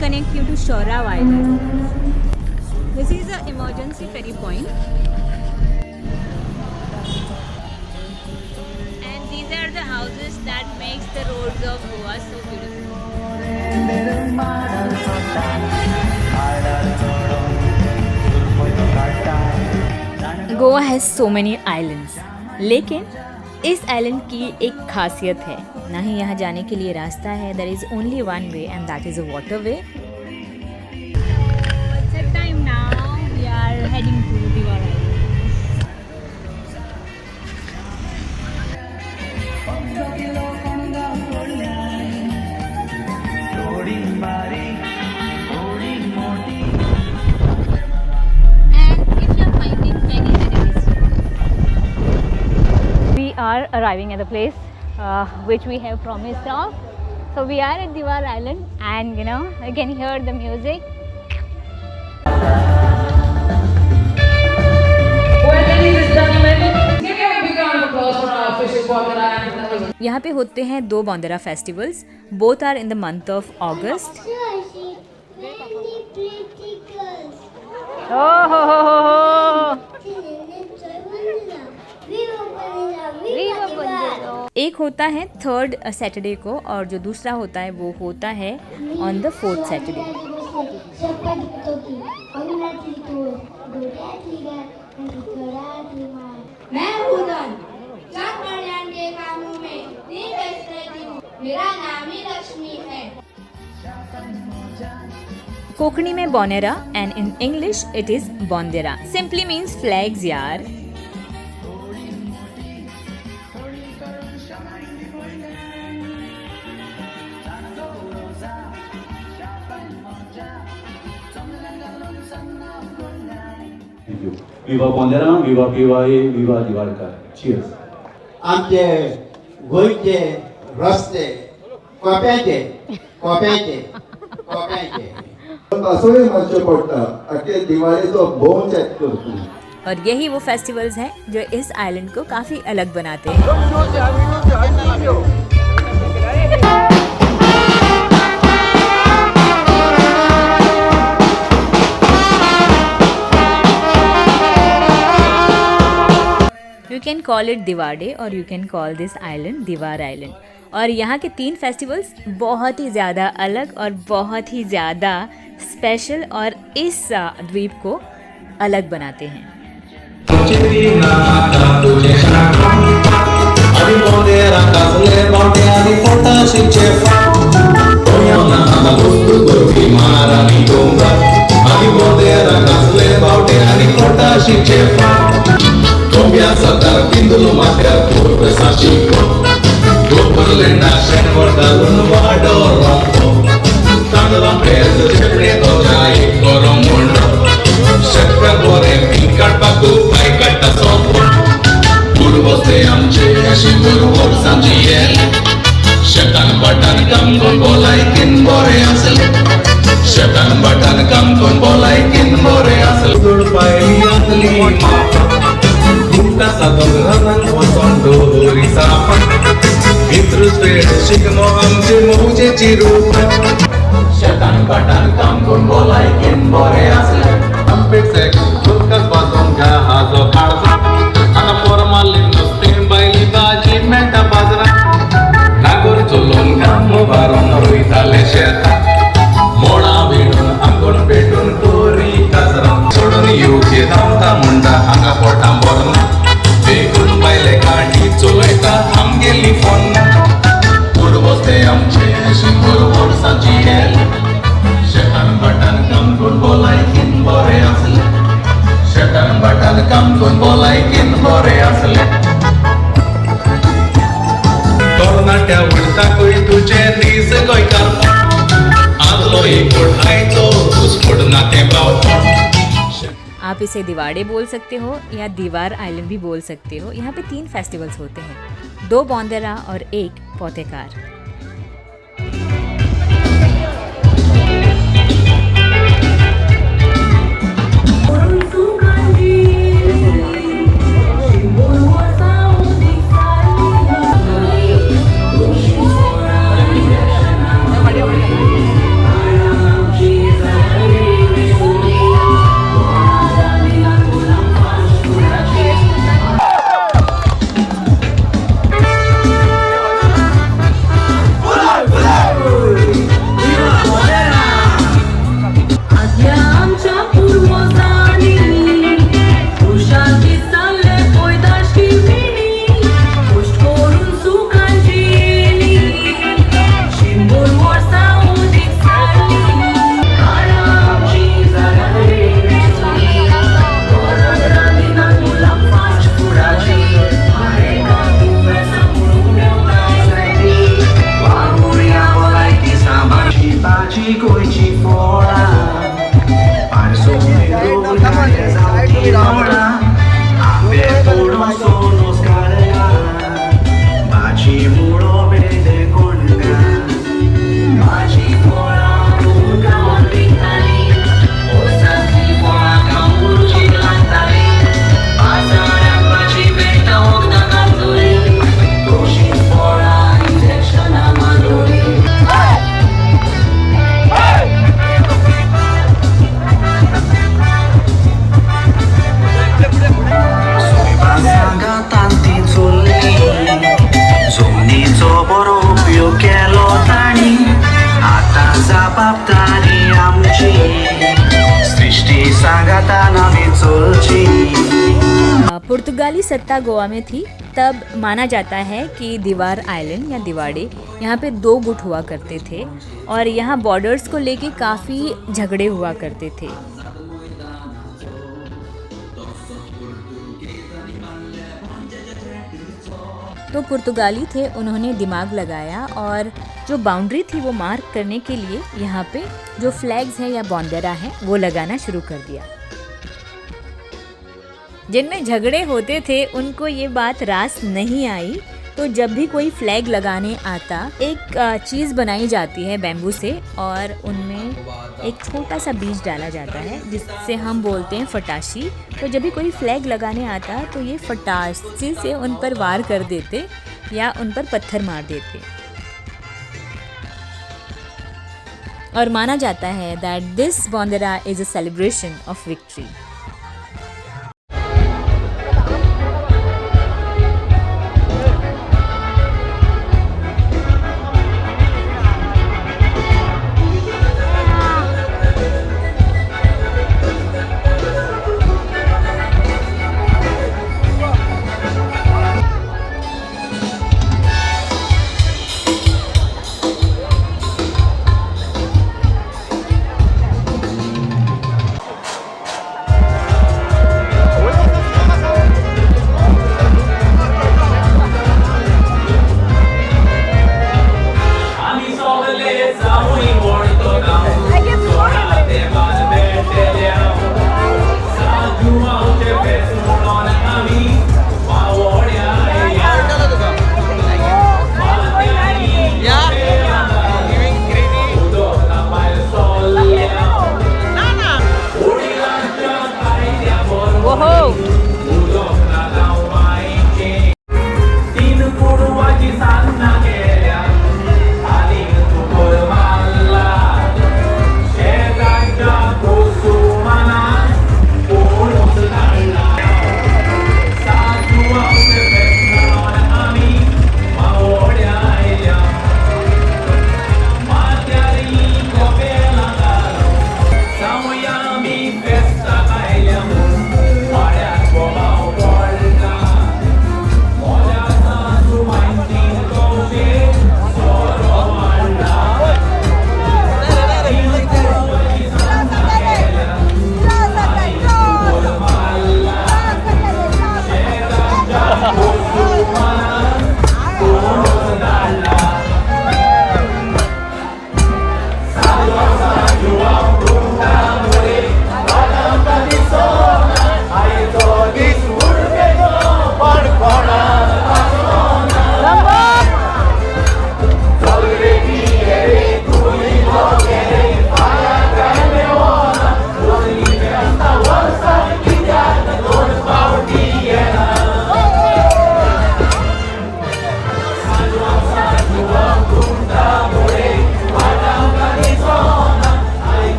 connect you to Shorao Island. This is an emergency ferry point. And these are the houses that makes the roads of Goa so beautiful. Goa has so many islands. लेकिन इस island की एक खासियत है, ना ही यहाँ जाने के लिए रास्ता है. There is only one way and that is a water way. What's the time now? We are heading to Diwar Island. And if you are finding ferry very we are arriving at the place which we have promised of. So we are at Diwar Island and you can hear the music. यहाँ पे होते हैं 2 Bondera festivals. Both are in the month of August. एक होता है 3rd Saturday को और जो दूसरा होता है वो होता है ऑन द 4th सैटरडे. मेरा नाम ही लक्ष्मी है. कोंकणी में Bonera and in English it is Bondera. Simply means flags यार. विवा बोंदेरा, विवा पिवाई, विवा दिवाळकर. Cheers. आमचे गोंयचे रस्ते कोप्याचे असोय मातशे पडटा आखे दिवाळेचो भोव चॅक करता. और यही वो फेस्टिवल्स हैं जो इस आइलैंड को काफ़ी अलग बनाते हैं. You can call it Diwade or you can call this island Diwar Island. और यहाँ के 3 फेस्टिवल्स बहुत ही ज़्यादा अलग और बहुत ही ज़्यादा स्पेशल और इस द्वीप को अलग बनाते हैं. Biasa pintu mata prestasi Goperlenda senor dalun wadorong Tandalam pesa cepre to jai korong mundo Setka bore tingkat paku pai kata sopo Guru boste amche ashi guru bol sanjiel Setan batan kam kon bolai kin bore asal Setan batan kam kon bolai kin bore asal Dur pai asli Buka sadong rangan kosong dori sapan Terus beda sikmo amje moje cirupa Setan badan kampun bolai kin bore asli Ampek sek kulkas basong jahazo karza Ana formalin nostim baili baji menta bazra Nagor chulun kamu barong ruitale sheta Moda bidun angkon pedun tori kasra Sodoni yuke damta munda anga potam borna Begun baile kadi choloita hamgeli fonna Urboste amche shingor bor sanjiel Setan batan kamkun bolai kin bore asle Setan batan kamkun bolai kin bore asle Tornatia urta koi tuje nis koi karpa Adlo ikod aito uskod nate bao आप इसे दिवाड़े बोल सकते हो या दीवार island भी बोल सकते हो. यहाँ पे 3 फेस्टिवल्स होते हैं, 2 बॉन्देरा और 1 पोतेकार. पुर्तगाली सत्ता गोवा में थी तब माना जाता है कि दीवार आइलैंड या दिवाड़े यहाँ पे 2 गुट हुआ करते थे और यहाँ बॉर्डर्स को लेके काफ़ी झगड़े हुआ करते थे। तो पुर्तगाली थे, उन्होंने दिमाग लगाया और जो बाउंड्री थी वो मार्क करने के लिए यहाँ पे जो फ्लैग्स हैं या बॉन्डेरा हैं वो लगाना शुरू कर दिया। जिनमें झगड़े होते थे उनको ये बात रास नहीं आई, तो जब भी कोई फ्लैग लगाने आता एक चीज़ बनाई जाती है बैम्बू से और उनमें एक छोटा सा बीज डाला जाता है जिससे हम बोलते हैं फटाशी। तो जब भी कोई फ्लैग लगाने आता तो ये फटाशी से उन पर वार कर देते या उन पर पत्थर मार देते और माना जाता है that this Bondera is a celebration of victory.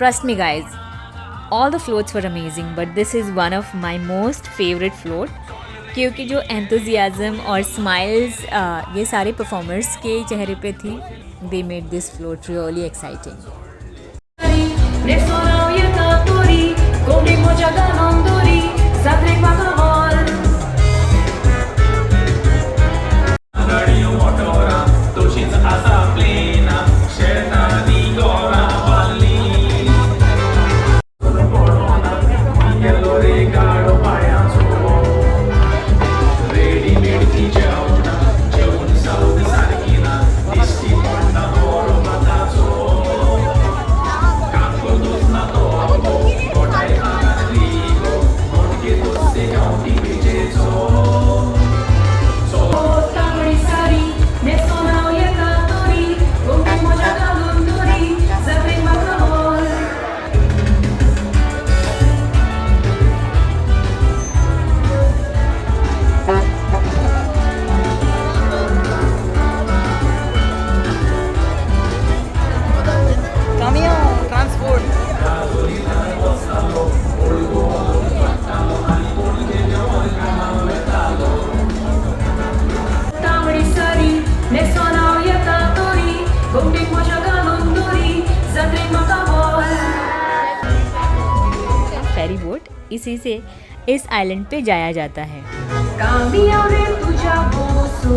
Trust me guys, all the floats were amazing, but this is one of my most favorite float क्योंकि जो एंथुजियाज़म और स्माइल्स ये सारे परफॉर्मर्स के चेहरे पे थी, they made this float really exciting. Ne sonau iertatori, comic mojaga nondori, zatrek makavol. गाडीयो मोटोरा तोशीच आसा प्लेना शेतानी गोरा वाली गेलो रे गाडो पायाचो रेडीमेडची जेवण सावदी सारकी ना दिसती पडटा बरो माताचो कांको दोसना तो आंबो गोटाय आंगात रिगो मोटके दोस्ते गांवठी बेजेचो Tamari sari, ne sonau iertatori, comic mojaga nondori, zatrek makavol. Tamari sari, ne sonau iertatori, comic mojaga nondori, zatrek makavol. Ferry boat इसी से इस आइलैंड पे जाया जाता है. Cambiare tuja boso.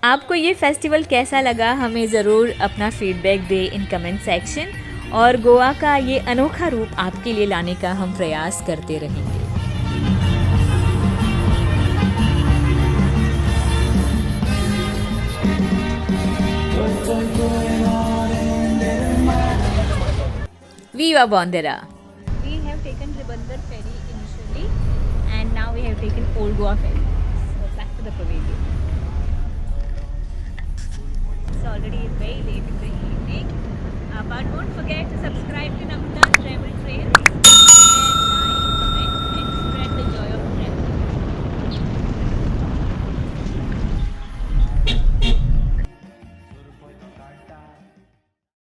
आपको ये फेस्टिवल कैसा लगा, हमें ज़रूर अपना फीडबैक दें इन कमेंट सेक्शन. और गोवा का ये अनोखा रूप आपके लिए लाने का हम प्रयास करते रहेंगे. Viva Bondera! We have taken Ribandar ferry initially and now we have taken Old Goa ferry. So back to the pavilion. It's already very late in the evening, but don't forget to subscribe to Navneet